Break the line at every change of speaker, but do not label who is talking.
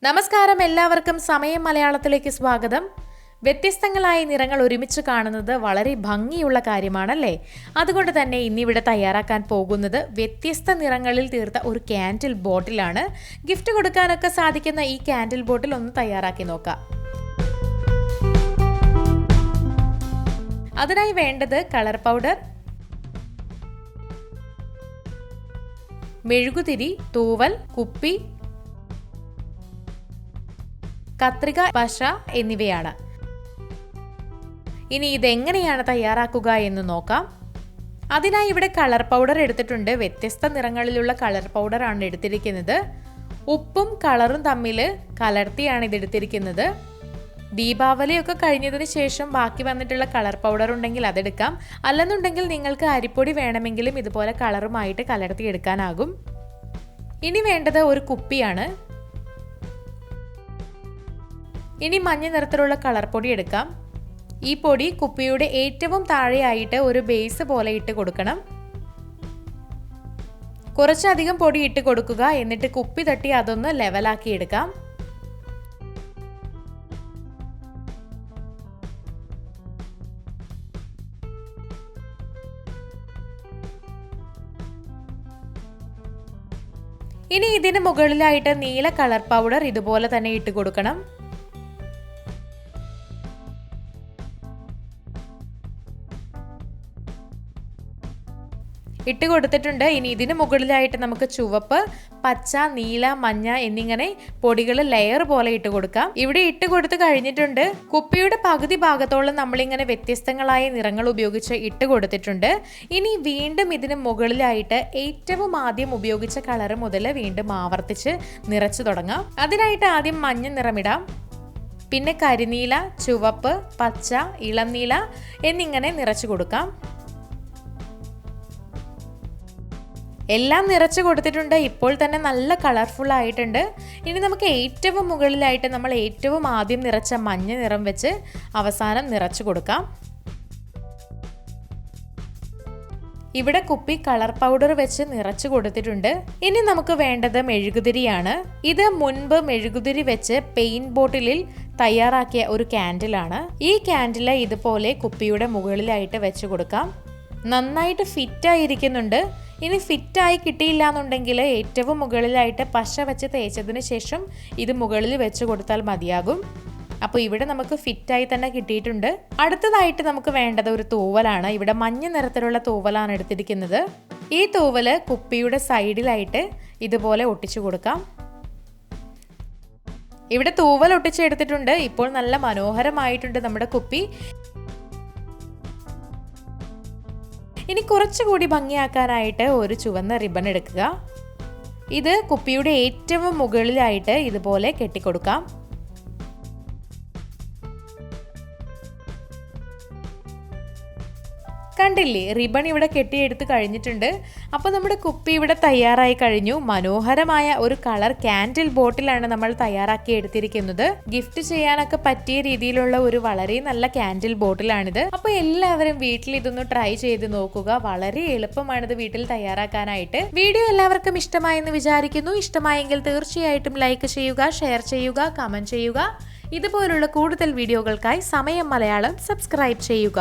നമസ്കാരം, എല്ലാവർക്കും സമയം മലയാളത്തിലേക്ക് സ്വാഗതം. വ്യത്യസ്തങ്ങളായ നിറങ്ങൾ ഒരുമിച്ച് കാണുന്നത് വളരെ ഭംഗിയുള്ള കാര്യമാണല്ലേ? അതുകൊണ്ട് തന്നെ ഇന്നിവിടെ തയ്യാറാക്കാൻ പോകുന്നത് വ്യത്യസ്ത നിറങ്ങളിൽ തീർത്ത ഒരു കാൻഡിൽ ബോട്ടിലാണ്. ഗിഫ്റ്റ് കൊടുക്കാനൊക്കെ സാധിക്കുന്ന ഈ കാൻഡിൽ ബോട്ടിൽ ഒന്ന് തയ്യാറാക്കി നോക്കാം. അതിനായി വേണ്ടത് കളർ പൗഡർ, മെഴുകുതിരി, തൂവൽ, കുപ്പി, കത്രിക, പശ എന്നിവയാണ്. ഇനി ഇതെങ്ങനെയാണ് തയ്യാറാക്കുക എന്ന് നോക്കാം. അതിനായി ഇവിടെ കളർ പൗഡർ എടുത്തിട്ടുണ്ട്. വ്യത്യസ്ത നിറങ്ങളിലുള്ള കളർ പൗഡറാണ് എടുത്തിരിക്കുന്നത്. ഉപ്പും കളറും തമ്മിൽ കലർത്തിയാണ് ഇത് എടുത്തിരിക്കുന്നത്. ദീപാവലിയൊക്കെ കഴിഞ്ഞതിന് ശേഷം ബാക്കി വന്നിട്ടുള്ള കളർ പൗഡർ ഉണ്ടെങ്കിൽ അതെടുക്കാം. അല്ലെന്നുണ്ടെങ്കിൽ നിങ്ങൾക്ക് അരിപ്പൊടി വേണമെങ്കിലും ഇതുപോലെ കളറുമായിട്ട് കലർത്തി എടുക്കാനാകും. ഇനി വേണ്ടത് ഒരു കുപ്പിയാണ്. ഇനി മഞ്ഞ നിറത്തിലുള്ള കളർ പൊടി എടുക്കാം. ഈ പൊടി കുപ്പിയുടെ ഏറ്റവും താഴെയായിട്ട് ഒരു ബേസ് പോലെ ഇട്ട് കൊടുക്കണം. കുറച്ചധികം പൊടി ഇട്ട് കൊടുക്കുക. എന്നിട്ട് കുപ്പി തട്ടി അതൊന്ന് ലെവലാക്കി എടുക്കാം. ഇനി ഇതിന് മുകളിലായിട്ട് നീല കളർ പൗഡർ ഇതുപോലെ തന്നെ ഇട്ട് കൊടുക്കണം. ഇട്ട് കൊടുത്തിട്ടുണ്ട്. ഇനി ഇതിന് മുകളിലായിട്ട് നമുക്ക് ചുവപ്പ്, പച്ച, നീല, മഞ്ഞ എന്നിങ്ങനെ പൊടികൾ ലെയർ പോലെ ഇട്ട് കൊടുക്കാം. ഇവിടെ ഇട്ട് കൊടുത്ത് കഴിഞ്ഞിട്ടുണ്ട്. കുപ്പിയുടെ പകുതി ഭാഗത്തോളം നമ്മളിങ്ങനെ വ്യത്യസ്തങ്ങളായ നിറങ്ങൾ ഉപയോഗിച്ച് ഇട്ട് കൊടുത്തിട്ടുണ്ട്. ഇനി വീണ്ടും ഇതിന് മുകളിലായിട്ട് ഏറ്റവും ആദ്യം ഉപയോഗിച്ച കളർ മുതൽ വീണ്ടും ആവർത്തിച്ച് നിറച്ചു തുടങ്ങാം. അതിനായിട്ട് ആദ്യം മഞ്ഞ നിറമിടാം, പിന്നെ കരിനീല, ചുവപ്പ്, പച്ച, ഇളം നീല എന്നിങ്ങനെ നിറച്ചു കൊടുക്കാം. എല്ലാം നിറച്ച് കൊടുത്തിട്ടുണ്ട്. ഇപ്പോൾ തന്നെ നല്ല കളർഫുൾ ആയിട്ടുണ്ട്. ഇനി നമുക്ക് ഏറ്റവും മുകളിലായിട്ട് നമ്മൾ ഏറ്റവും ആദ്യം നിറച്ച മഞ്ഞ നിറം വെച്ച് അവസാനം നിറച്ചു കൊടുക്കാം. ഇവിടെ കുപ്പി കളർ പൗഡർ വെച്ച് നിറച്ചു കൊടുത്തിട്ടുണ്ട്. ഇനി നമുക്ക് വേണ്ടത് മെഴുകുതിരിയാണ്. ഇത് മുൻപ് മെഴുകുതിരി വെച്ച് പെയിന്റ് ബോട്ടിലിൽ തയ്യാറാക്കിയ ഒരു കാൻഡിലാണ്. ഈ കാൻഡില് ഇതുപോലെ കുപ്പിയുടെ മുകളിലായിട്ട് വെച്ച് കൊടുക്കാം. നന്നായിട്ട് ഫിറ്റായിരിക്കുന്നുണ്ട്. ഇനി ഫിറ്റായി കിട്ടിയില്ല എന്നുണ്ടെങ്കിൽ ഏറ്റവും മുകളിലായിട്ട് പശ വെച്ച് തേച്ചതിന് ശേഷം ഇത് മുകളിൽ വെച്ച് കൊടുത്താൽ മതിയാകും. അപ്പോൾ ഇവിടെ നമുക്ക് ഫിറ്റായി തന്നെ കിട്ടിയിട്ടുണ്ട്. അടുത്തതായിട്ട് നമുക്ക് വേണ്ടത് ഒരു തൂവലാണ്. ഇവിടെ മഞ്ഞ നിറത്തിലുള്ള തൂവലാണ് എടുത്തിരിക്കുന്നത്. ഈ തൂവല് കുപ്പിയുടെ സൈഡിലായിട്ട് ഇതുപോലെ ഒട്ടിച്ചു കൊടുക്കാം. ഇവിടെ തൂവൽ ഒട്ടിച്ചെടുത്തിട്ടുണ്ട്. ഇപ്പോൾ നല്ല മനോഹരമായിട്ടുണ്ട് നമ്മുടെ കുപ്പി. ഇനി കുറച്ചുകൂടി ഭംഗിയാക്കാനായിട്ട് ഒരു ചുവന്ന റിബൺ എടുക്കുക. ഇത് കുപ്പിയുടെ ഏറ്റവും മുകളിലായിട്ട് ഇതുപോലെ കെട്ടിക്കൊടുക്കാം. കണ്ടില്ലേ, റിബൺ ഇവിടെ കെട്ടിയെടുത്ത് കഴിഞ്ഞിട്ടുണ്ട്. അപ്പോൾ നമ്മുടെ കുപ്പി ഇവിടെ തയ്യാറായി കഴിഞ്ഞു. മനോഹരമായ ഒരു കളർ കാൻഡിൽ ബോട്ടിലാണ് നമ്മൾ തയ്യാറാക്കി എടുത്തിരിക്കുന്നത്. ഗിഫ്റ്റ് ചെയ്യാനൊക്കെ പറ്റിയ രീതിയിലുള്ള ഒരു വളരെ നല്ല കാൻഡിൽ ബോട്ടിലാണിത്. അപ്പോൾ എല്ലാവരും വീട്ടിൽ ഇതൊന്ന് ട്രൈ ചെയ്ത് നോക്കുക. വളരെ എളുപ്പമാണിത് വീട്ടിൽ തയ്യാറാക്കാനായിട്ട്. വീഡിയോ എല്ലാവർക്കും ഇഷ്ടമായെന്ന് വിചാരിക്കുന്നു. ഇഷ്ടമായെങ്കിൽ തീർച്ചയായിട്ടും ലൈക്ക് ചെയ്യുക, ഷെയർ ചെയ്യുക, കമന്റ് ചെയ്യുക. ഇതുപോലുള്ള കൂടുതൽ വീഡിയോകൾക്കായി സമയം മലയാളം സബ്സ്ക്രൈബ് ചെയ്യുക.